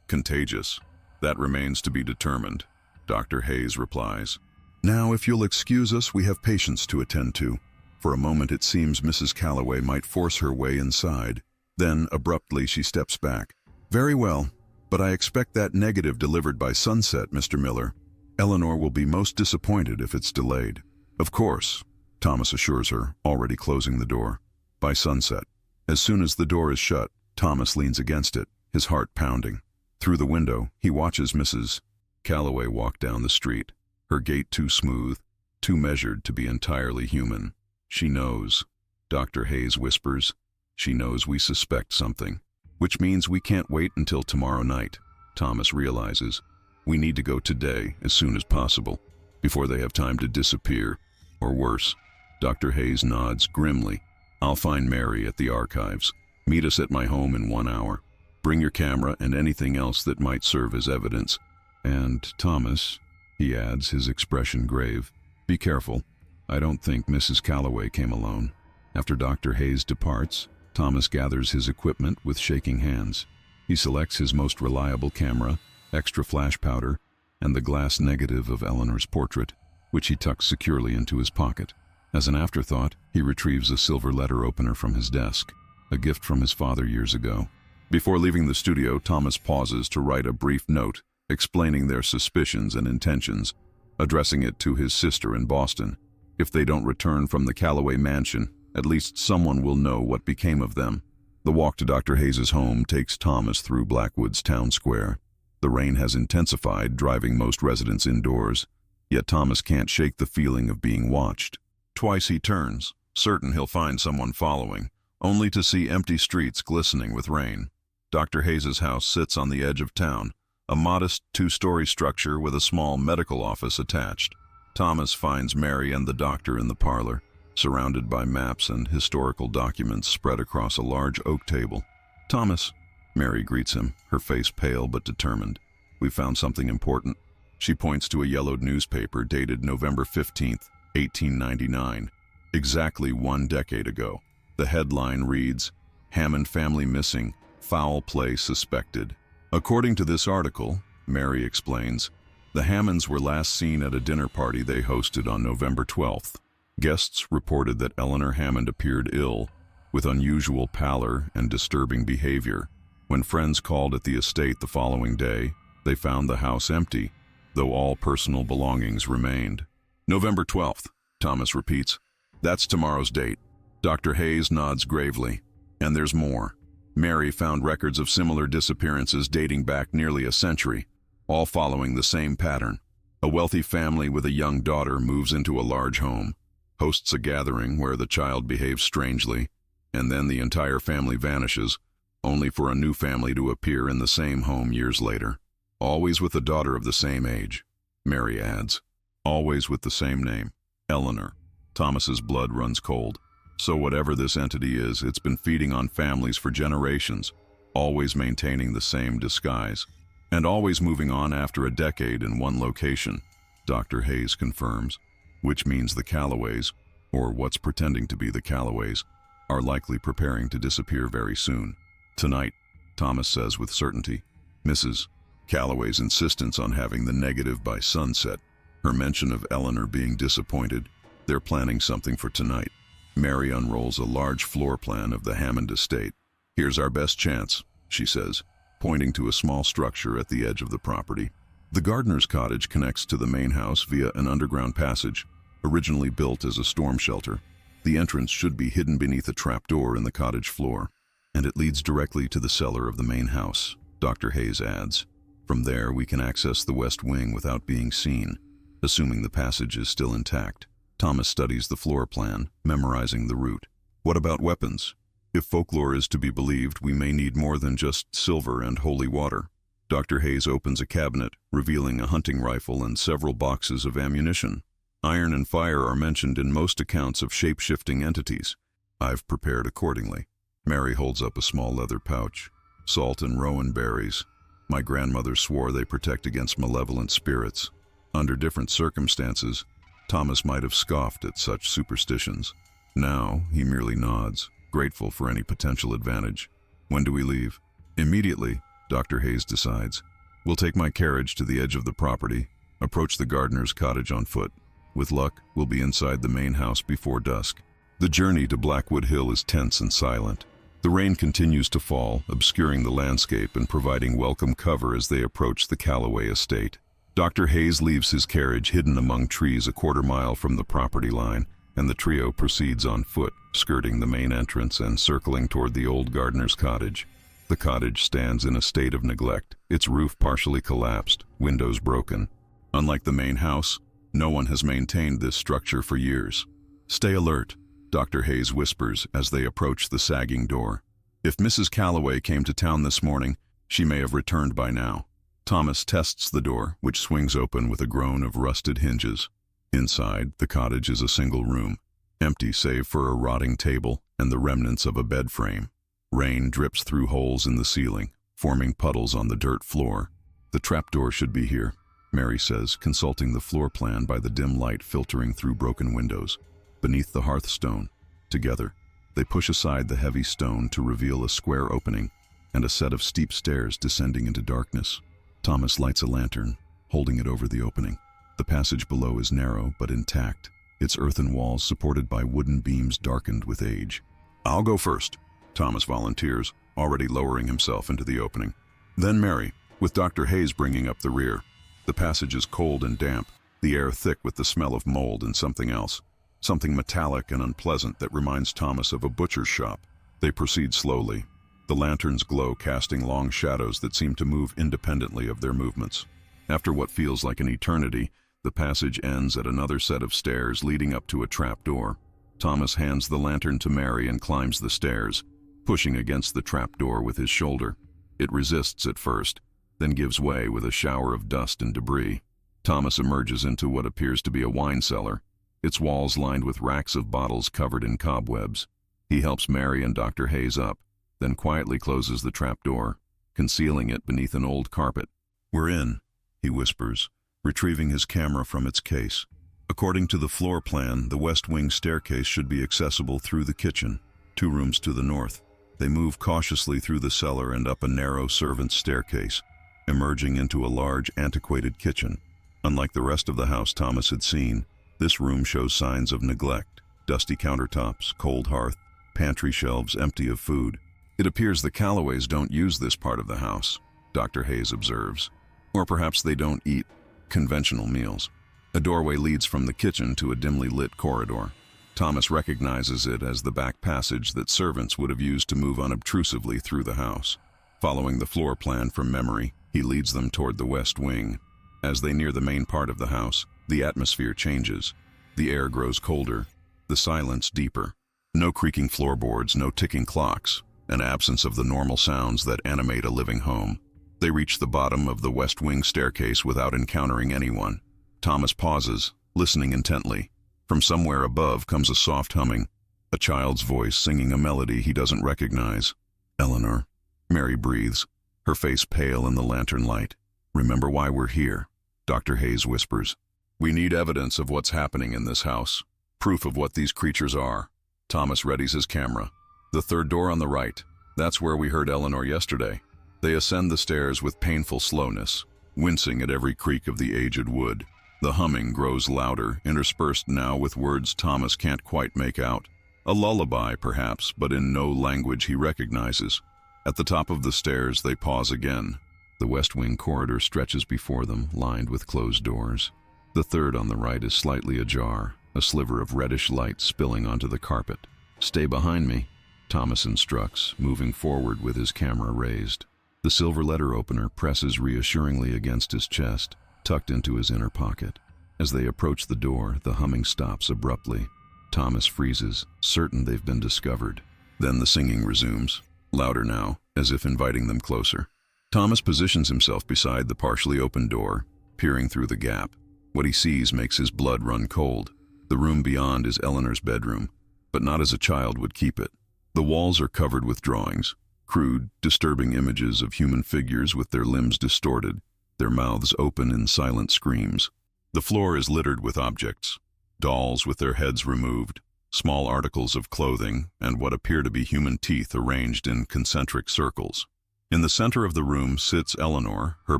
contagious. That remains to be determined, Dr. Hayes replies. Now, if you'll excuse us, we have patients to attend to. For a moment it seems Mrs. Calloway might force her way inside. Then, abruptly, she steps back. Very well, but I expect that negative delivered by sunset, Mr. Miller. Eleanor will be most disappointed if it's delayed. Of course, Thomas assures her, already closing the door. By sunset. As soon as the door is shut, Thomas leans against it, his heart pounding. Through the window, he watches Mrs. Calloway walk down the street, her gait too smooth, too measured to be entirely human. She knows, Dr. Hayes whispers. She knows we suspect something, which means we can't wait until tomorrow night. Thomas realizes. We need to go today, as soon as possible, before they have time to disappear, or worse. Dr. Hayes nods grimly. I'll find Mary at the archives. Meet us at my home in 1 hour. Bring your camera and anything else that might serve as evidence. And, Thomas, he adds, his expression grave, be careful. I don't think Mrs. Calloway came alone. After Dr. Hayes departs, Thomas gathers his equipment with shaking hands. He selects his most reliable camera, extra flash powder, and the glass negative of Eleanor's portrait, which he tucks securely into his pocket. As an afterthought, he retrieves a silver letter opener from his desk, a gift from his father years ago. Before leaving the studio, Thomas pauses to write a brief note, explaining their suspicions and intentions, addressing it to his sister in Boston. If they don't return from the Calloway mansion, at least someone will know what became of them. The walk to Dr. Hayes' home takes Thomas through Blackwood's town square. The rain has intensified, driving most residents indoors, yet Thomas can't shake the feeling of being watched. Twice he turns, certain he'll find someone following, only to see empty streets glistening with rain. Dr. Hayes' house sits on the edge of town, a modest 2-story structure with a small medical office attached. Thomas finds Mary and the doctor in the parlor, surrounded by maps and historical documents spread across a large oak table. Thomas, Mary greets him, her face pale but determined. We found something important. She points to a yellowed newspaper dated November 15th, 1899, exactly 1 decade ago. The headline reads, Hammond family missing, foul play suspected. According to this article, Mary explains, the Hammonds were last seen at a dinner party they hosted on November 12th. Guests reported that Eleanor Hammond appeared ill, with unusual pallor and disturbing behavior. When friends called at the estate the following day, they found the house empty, though all personal belongings remained. November 12th, Thomas repeats. That's tomorrow's date. Dr. Hayes nods gravely. And there's more. Mary found records of similar disappearances dating back nearly a century, all following the same pattern. A wealthy family with a young daughter moves into a large home, hosts a gathering where the child behaves strangely, and then the entire family vanishes, only for a new family to appear in the same home years later. Always with a daughter of the same age, Mary adds. Always with the same name, Eleanor. Thomas's blood runs cold. So whatever this entity is, it's been feeding on families for generations, always maintaining the same disguise, and always moving on after a decade in one location, Dr. Hayes confirms, which means the Calloways, or what's pretending to be the Calloways, are likely preparing to disappear very soon. Tonight, Thomas says with certainty, Mrs. Calloway's insistence on having the negative by sunset, her mention of Eleanor being disappointed, they're planning something for tonight. Mary unrolls a large floor plan of the Hammond estate. Here's our best chance, she says, pointing to a small structure at the edge of the property. The gardener's cottage connects to the main house via an underground passage, originally built as a storm shelter. The entrance should be hidden beneath a trapdoor in the cottage floor, and it leads directly to the cellar of the main house, Dr. Hayes adds. From there, we can access the west wing without being seen, assuming the passage is still intact. Thomas studies the floor plan, memorizing the route. What about weapons? If folklore is to be believed, we may need more than just silver and holy water. Dr. Hayes opens a cabinet, revealing a hunting rifle and several boxes of ammunition. Iron and fire are mentioned in most accounts of shape-shifting entities. I've prepared accordingly. Mary holds up a small leather pouch. Salt and rowan berries. My grandmother swore they protect against malevolent spirits. Under different circumstances, Thomas might have scoffed at such superstitions. Now, he merely nods, grateful for any potential advantage. When do we leave? Immediately, Dr. Hayes decides. We'll take my carriage to the edge of the property, approach the gardener's cottage on foot. With luck, we'll be inside the main house before dusk. The journey to Blackwood Hill is tense and silent. The rain continues to fall, obscuring the landscape and providing welcome cover as they approach the Calloway estate. Dr. Hayes leaves his carriage hidden among trees a quarter-mile from the property line, and the trio proceeds on foot, skirting the main entrance and circling toward the old gardener's cottage. The cottage stands in a state of neglect, its roof partially collapsed, windows broken. Unlike the main house, no one has maintained this structure for years. Stay alert, Dr. Hayes whispers as they approach the sagging door. If Mrs. Calloway came to town this morning, she may have returned by now. Thomas tests the door, which swings open with a groan of rusted hinges. Inside, the cottage is a single room, empty save for a rotting table and the remnants of a bed frame. Rain drips through holes in the ceiling, forming puddles on the dirt floor. The trapdoor should be here, Mary says, consulting the floor plan by the dim light filtering through broken windows. Beneath the hearthstone, together, they push aside the heavy stone to reveal a square opening and a set of steep stairs descending into darkness. Thomas lights a lantern, holding it over the opening. The passage below is narrow but intact, its earthen walls supported by wooden beams darkened with age. "I'll go first," Thomas volunteers, already lowering himself into the opening. Then Mary, with Dr. Hayes bringing up the rear. The passage is cold and damp, the air thick with the smell of mold and something else. Something metallic and unpleasant that reminds Thomas of a butcher's shop. They proceed slowly, the lanterns glow, casting long shadows that seem to move independently of their movements. After what feels like an eternity, the passage ends at another set of stairs leading up to a trap door. Thomas hands the lantern to Mary and climbs the stairs, pushing against the trap door with his shoulder. It resists at first, then gives way with a shower of dust and debris. Thomas emerges into what appears to be a wine cellar, its walls lined with racks of bottles covered in cobwebs. He helps Mary and Dr. Hayes up, then quietly closes the trapdoor, concealing it beneath an old carpet. "We're in," he whispers, retrieving his camera from its case. According to the floor plan, the west wing staircase should be accessible through the kitchen, 2 rooms to the north. They move cautiously through the cellar and up a narrow servant's staircase, emerging into a large, antiquated kitchen. Unlike the rest of the house Thomas had seen, this room shows signs of neglect: dusty countertops, cold hearth, pantry shelves empty of food. "It appears the Calloways don't use this part of the house," Dr. Hayes observes. "Or perhaps they don't eat conventional meals." A doorway leads from the kitchen to a dimly lit corridor. Thomas recognizes it as the back passage that servants would have used to move unobtrusively through the house. Following the floor plan from memory, he leads them toward the west wing. As they near the main part of the house, the atmosphere changes. The air grows colder, the silence deeper. No creaking floorboards, no ticking clocks, an absence of the normal sounds that animate a living home. They reach the bottom of the west wing staircase without encountering anyone. Thomas pauses, listening intently. From somewhere above comes a soft humming, a child's voice singing a melody he doesn't recognize. "Eleanor," Mary breathes, her face pale in the lantern light. "Remember why we're here," Dr. Hayes whispers. "We need evidence of what's happening in this house, proof of what these creatures are." Thomas readies his camera. "The third door on the right, that's where we heard Eleanor yesterday." They ascend the stairs with painful slowness, wincing at every creak of the aged wood. The humming grows louder, interspersed now with words Thomas can't quite make out. A lullaby, perhaps, but in no language he recognizes. At the top of the stairs, they pause again. The west wing corridor stretches before them, lined with closed doors. The third on the right is slightly ajar, a sliver of reddish light spilling onto the carpet. "Stay behind me," Thomas instructs, moving forward with his camera raised. The silver letter opener presses reassuringly against his chest, tucked into his inner pocket. As they approach the door, the humming stops abruptly. Thomas freezes, certain they've been discovered. Then the singing resumes, louder now, as if inviting them closer. Thomas positions himself beside the partially open door, peering through the gap. What he sees makes his blood run cold. The room beyond is Eleanor's bedroom, but not as a child would keep it. The walls are covered with drawings, crude, disturbing images of human figures with their limbs distorted, their mouths open in silent screams. The floor is littered with objects: dolls with their heads removed, small articles of clothing, and what appear to be human teeth arranged in concentric circles. In the center of the room sits Eleanor, her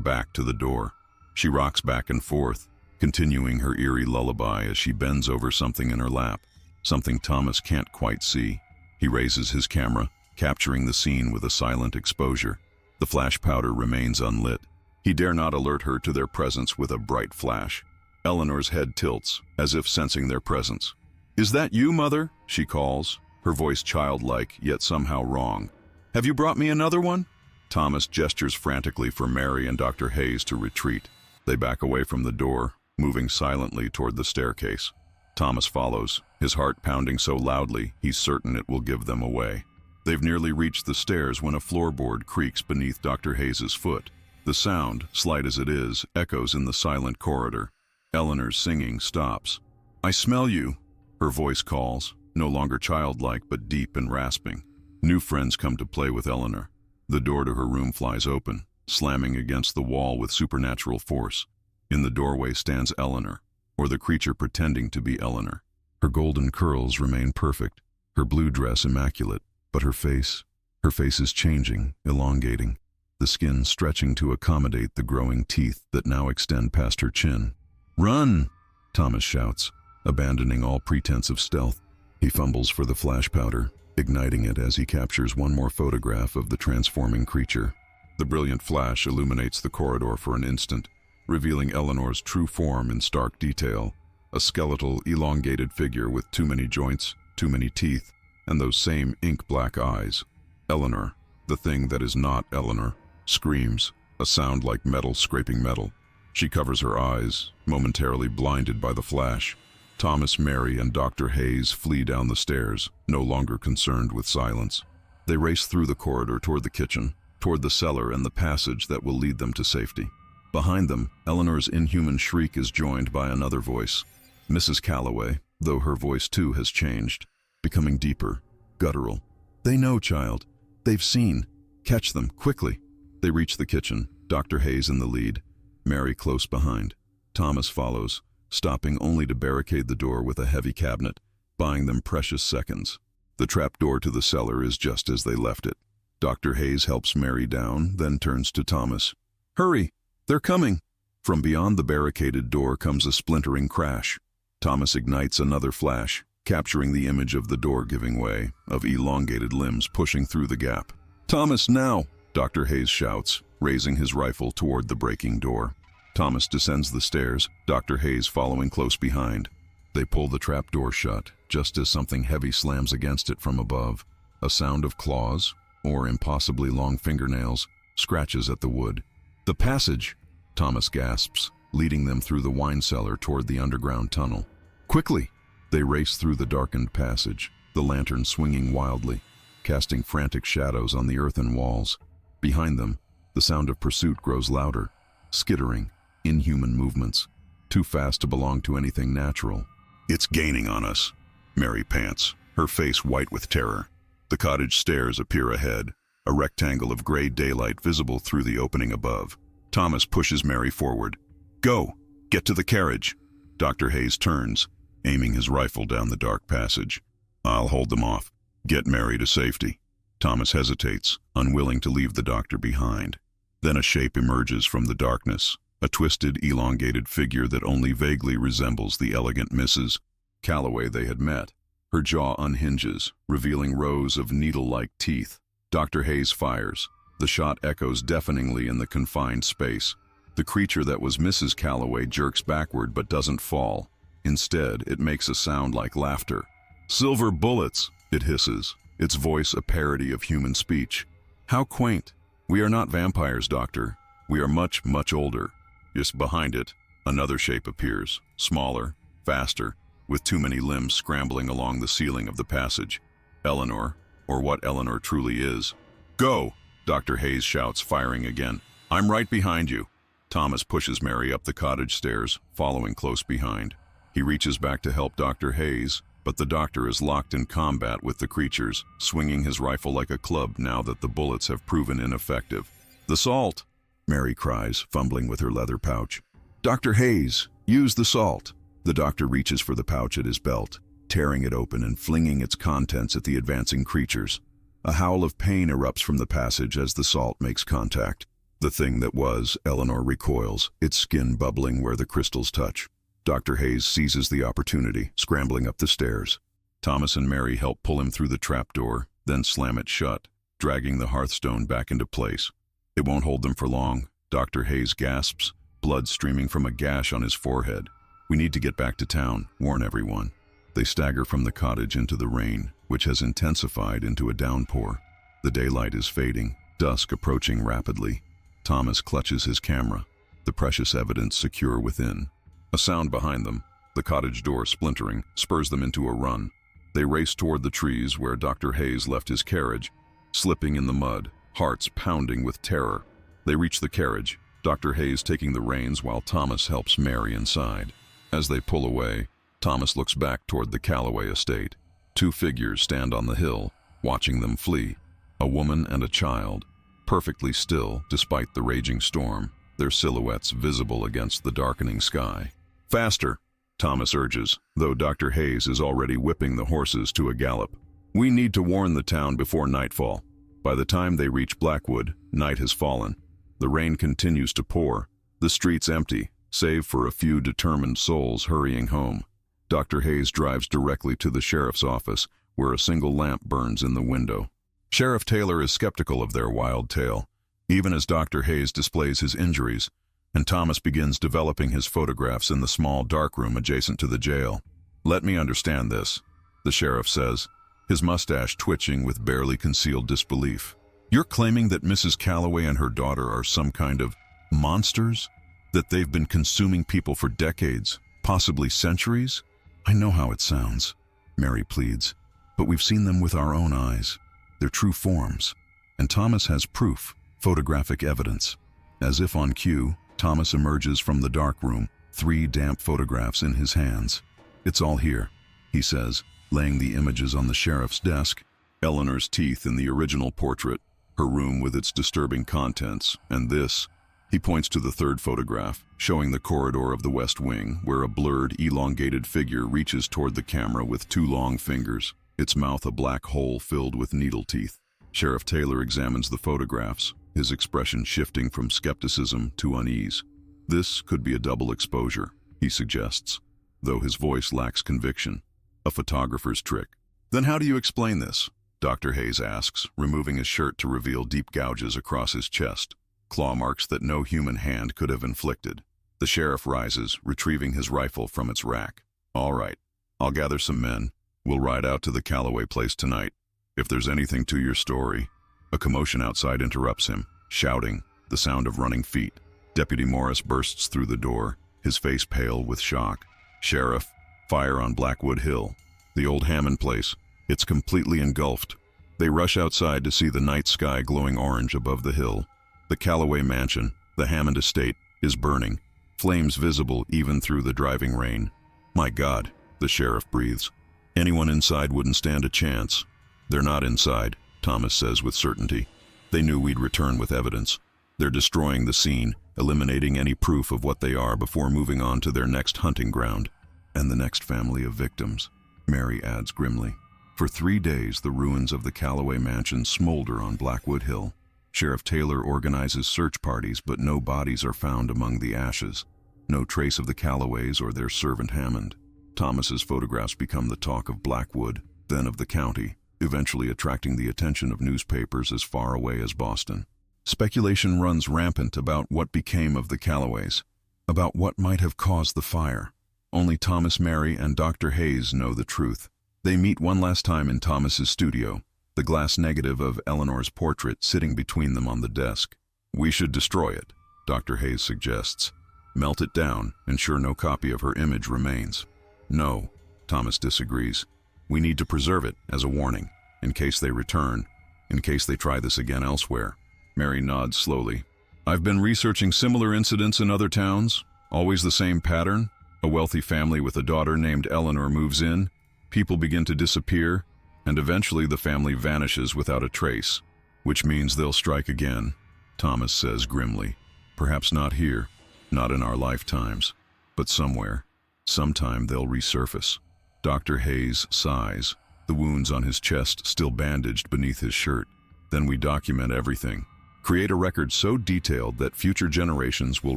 back to the door. She rocks back and forth, continuing her eerie lullaby as she bends over something in her lap, something Thomas can't quite see. He raises his camera, capturing the scene with a silent exposure. The flash powder remains unlit. He dare not alert her to their presence with a bright flash. Eleanor's head tilts, as if sensing their presence. "Is that you, Mother?" she calls, her voice childlike, yet somehow wrong. "Have you brought me another one?" Thomas gestures frantically for Mary and Dr. Hayes to retreat. They back away from the door, moving silently toward the staircase. Thomas follows, his heart pounding so loudly he's certain it will give them away. They've nearly reached the stairs when a floorboard creaks beneath Dr. Hayes's foot. The sound, slight as it is, echoes in the silent corridor. Eleanor's singing stops. "I smell you," her voice calls, no longer childlike but deep and rasping. New friends come to play with Eleanor. The door to her room flies open, slamming against the wall with supernatural force. In the doorway stands Eleanor, or the creature pretending to be Eleanor. Her golden curls remain perfect, her blue dress immaculate, but her face is changing, elongating, the skin stretching to accommodate the growing teeth that now extend past her chin. "Run!" Thomas shouts, abandoning all pretense of stealth. He fumbles for the flash powder, igniting it as he captures one more photograph of the transforming creature. The brilliant flash illuminates the corridor for an instant, revealing Eleanor's true form in stark detail, a skeletal, elongated figure with too many joints, too many teeth, and those same ink-black eyes. Eleanor, the thing that is not Eleanor, screams, a sound like metal scraping metal. She covers her eyes, momentarily blinded by the flash. Thomas, Mary, and Dr. Hayes flee down the stairs, no longer concerned with silence. They race through the corridor toward the kitchen, toward the cellar and the passage that will lead them to safety. Behind them, Eleanor's inhuman shriek is joined by another voice. Mrs. Calloway, though her voice too has changed, becoming deeper, guttural. "They know, child. They've seen. Catch them, quickly." They reach the kitchen, Dr. Hayes in the lead, Mary close behind. Thomas follows, stopping only to barricade the door with a heavy cabinet, buying them precious seconds. The trap door to the cellar is just as they left it. Dr. Hayes helps Mary down, then turns to Thomas. "Hurry! They're coming!" From beyond the barricaded door comes a splintering crash. Thomas ignites another flash, capturing the image of the door giving way, of elongated limbs pushing through the gap. "Thomas, now!" Dr. Hayes shouts, raising his rifle toward the breaking door. Thomas descends the stairs, Dr. Hayes following close behind. They pull the trap door shut, just as something heavy slams against it from above. A sound of claws, or impossibly long fingernails, scratches at the wood. "The passage!" Thomas gasps, leading them through the wine cellar toward the underground tunnel. "Quickly!" They race through the darkened passage, the lantern swinging wildly, casting frantic shadows on the earthen walls. Behind them, the sound of pursuit grows louder, skittering, inhuman movements, too fast to belong to anything natural. "It's gaining on us," Mary pants, her face white with terror. The cottage stairs appear ahead, a rectangle of gray daylight visible through the opening above. Thomas pushes Mary forward. "Go! Get to the carriage!" Dr. Hayes turns, aiming his rifle down the dark passage. "I'll hold them off. Get Mary to safety." Thomas hesitates, unwilling to leave the doctor behind. Then a shape emerges from the darkness, a twisted, elongated figure that only vaguely resembles the elegant Mrs. Calloway they had met. Her jaw unhinges, revealing rows of needle-like teeth. Dr. Hayes fires. The shot echoes deafeningly in the confined space. The creature that was Mrs. Calloway jerks backward but doesn't fall. Instead, it makes a sound like laughter. "Silver bullets!" it hisses, its voice a parody of human speech. "How quaint! We are not vampires, Doctor. We are much, much older." Just behind it, another shape appears, smaller, faster, with too many limbs scrambling along the ceiling of the passage. Eleanor, or what Eleanor truly is. "Go!" Dr. Hayes shouts, firing again. "I'm right behind you." Thomas pushes Mary up the cottage stairs, following close behind. He reaches back to help Dr. Hayes, but the doctor is locked in combat with the creatures, swinging his rifle like a club now that the bullets have proven ineffective. "The salt!" Mary cries, fumbling with her leather pouch. "Dr. Hayes, use the salt." The doctor reaches for the pouch at his belt, tearing it open and flinging its contents at the advancing creatures. A howl of pain erupts from the passage as the salt makes contact. The thing that was, Eleanor recoils, its skin bubbling where the crystals touch. Dr. Hayes seizes the opportunity, scrambling up the stairs. Thomas and Mary help pull him through the trapdoor, then slam it shut, dragging the hearthstone back into place. It won't hold them for long. Dr. Hayes gasps, blood streaming from a gash on his forehead. We need to get back to town, warn everyone. They stagger from the cottage into the rain, which has intensified into a downpour. The daylight is fading, dusk approaching rapidly. Thomas clutches his camera, the precious evidence secure within. A sound behind them, the cottage door splintering, spurs them into a run. They race toward the trees where Dr. Hayes left his carriage, slipping in the mud, hearts pounding with terror. They reach the carriage, Dr. Hayes taking the reins while Thomas helps Mary inside. As they pull away, Thomas looks back toward the Calloway estate. Two figures stand on the hill, watching them flee. A woman and a child, perfectly still despite the raging storm, their silhouettes visible against the darkening sky. Faster, Thomas urges, though Dr. Hayes is already whipping the horses to a gallop. We need to warn the town before nightfall. By the time they reach Blackwood, night has fallen. The rain continues to pour, the streets empty, save for a few determined souls hurrying home. Dr. Hayes drives directly to the sheriff's office, where a single lamp burns in the window. Sheriff Taylor is skeptical of their wild tale, even as Dr. Hayes displays his injuries, and Thomas begins developing his photographs in the small darkroom adjacent to the jail. Let me understand this, the sheriff says, his mustache twitching with barely concealed disbelief. You're claiming that Mrs. Calloway and her daughter are some kind of monsters? That they've been consuming people for decades, possibly centuries? I know how it sounds, Mary pleads, but we've seen them with our own eyes. They're true forms. And Thomas has proof, photographic evidence. As if on cue, Thomas emerges from the dark room, 3 damp photographs in his hands. It's all here, he says, laying the images on the sheriff's desk. Eleanor's teeth in the original portrait, her room with its disturbing contents, and this. He points to the 3rd photograph, showing the corridor of the West Wing, where a blurred, elongated figure reaches toward the camera with 2 long fingers, its mouth a black hole filled with needle teeth. Sheriff Taylor examines the photographs, his expression shifting from skepticism to unease. This could be a double exposure, he suggests, though his voice lacks conviction. A photographer's trick. Then how do you explain this? Dr. Hayes asks, removing his shirt to reveal deep gouges across his chest, claw marks that no human hand could have inflicted. The sheriff rises, retrieving his rifle from its rack. All right, I'll gather some men. We'll ride out to the Calloway place tonight. If there's anything to your story. A commotion outside interrupts him, shouting, the sound of running feet. Deputy Morris bursts through the door, his face pale with shock. Sheriff, fire on Blackwood Hill. The old Hammond place. It's completely engulfed. They rush outside to see the night sky glowing orange above the hill. The Calloway mansion, the Hammond estate, is burning, flames visible even through the driving rain. My God, the sheriff breathes. Anyone inside wouldn't stand a chance. They're not inside, Thomas says with certainty. They knew we'd return with evidence. They're destroying the scene, eliminating any proof of what they are before moving on to their next hunting ground. And the next family of victims, Mary adds grimly. For 3 days, the ruins of the Calloway mansion smolder on Blackwood Hill. Sheriff Taylor organizes search parties, but no bodies are found among the ashes. No trace of the Calloways or their servant Hammond. Thomas's photographs become the talk of Blackwood, then of the county, eventually attracting the attention of newspapers as far away as Boston. Speculation runs rampant about what became of the Calloways, about what might have caused the fire. Only Thomas, Mary, and Dr. Hayes know the truth. They meet one last time in Thomas's studio, the glass negative of Eleanor's portrait sitting between them on the desk. We should destroy it, Dr. Hayes suggests. Melt it down, ensure no copy of her image remains. No, Thomas disagrees. We need to preserve it as a warning, in case they return, in case they try this again elsewhere. Mary nods slowly. I've been researching similar incidents in other towns, always the same pattern. A wealthy family with a daughter named Eleanor moves in, people begin to disappear, and eventually the family vanishes without a trace, which means they'll strike again, Thomas says grimly. Perhaps not here, not in our lifetimes, but somewhere. Sometime they'll resurface. Dr. Hayes sighs, the wounds on his chest still bandaged beneath his shirt. Then we document everything. Create a record so detailed that future generations will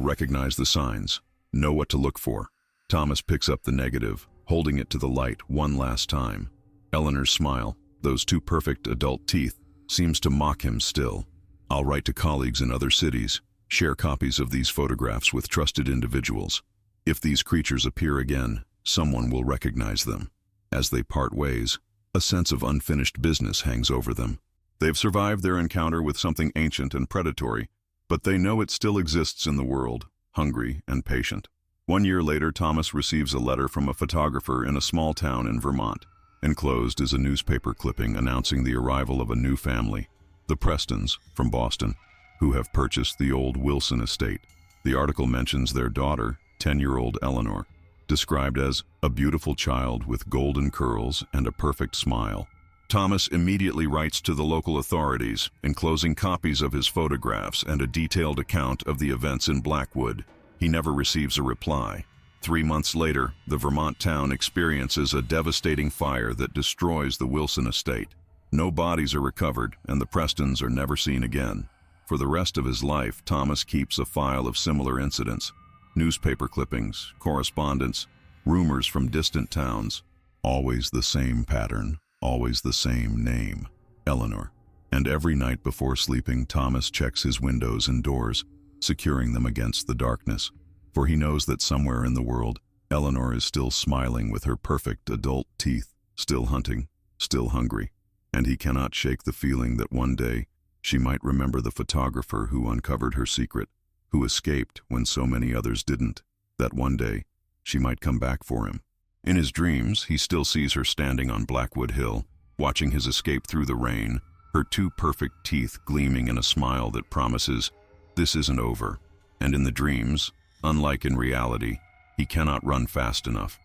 recognize the signs, know what to look for. Thomas picks up the negative, holding it to the light one last time. Eleanor's smile, those two perfect adult teeth, seems to mock him still. I'll write to colleagues in other cities, share copies of these photographs with trusted individuals. If these creatures appear again, someone will recognize them. As they part ways, a sense of unfinished business hangs over them. They've survived their encounter with something ancient and predatory, but they know it still exists in the world, hungry and patient. 1 year later, Thomas receives a letter from a photographer in a small town in Vermont. Enclosed is a newspaper clipping announcing the arrival of a new family, the Prestons from Boston, who have purchased the old Wilson estate. The article mentions their daughter, 10-year-old Eleanor, described as a beautiful child with golden curls and a perfect smile. Thomas immediately writes to the local authorities, enclosing copies of his photographs and a detailed account of the events in Blackwood. He never receives a reply. 3 months later, the Vermont town experiences a devastating fire that destroys the Wilson estate. No bodies are recovered, and the Prestons are never seen again. For the rest of his life, Thomas keeps a file of similar incidents. Newspaper clippings, correspondence, rumors from distant towns. Always the same pattern, always the same name, Eleanor. And every night before sleeping, Thomas checks his windows and doors, securing them against the darkness. For he knows that somewhere in the world, Eleanor is still smiling with her perfect adult teeth, still hunting, still hungry. And he cannot shake the feeling that one day she might remember the photographer who uncovered her secret, who escaped when so many others didn't, that one day she might come back for him. In his dreams, he still sees her standing on Blackwood Hill, watching his escape through the rain, her two perfect teeth gleaming in a smile that promises, this isn't over. And in the dreams, unlike in reality, he cannot run fast enough.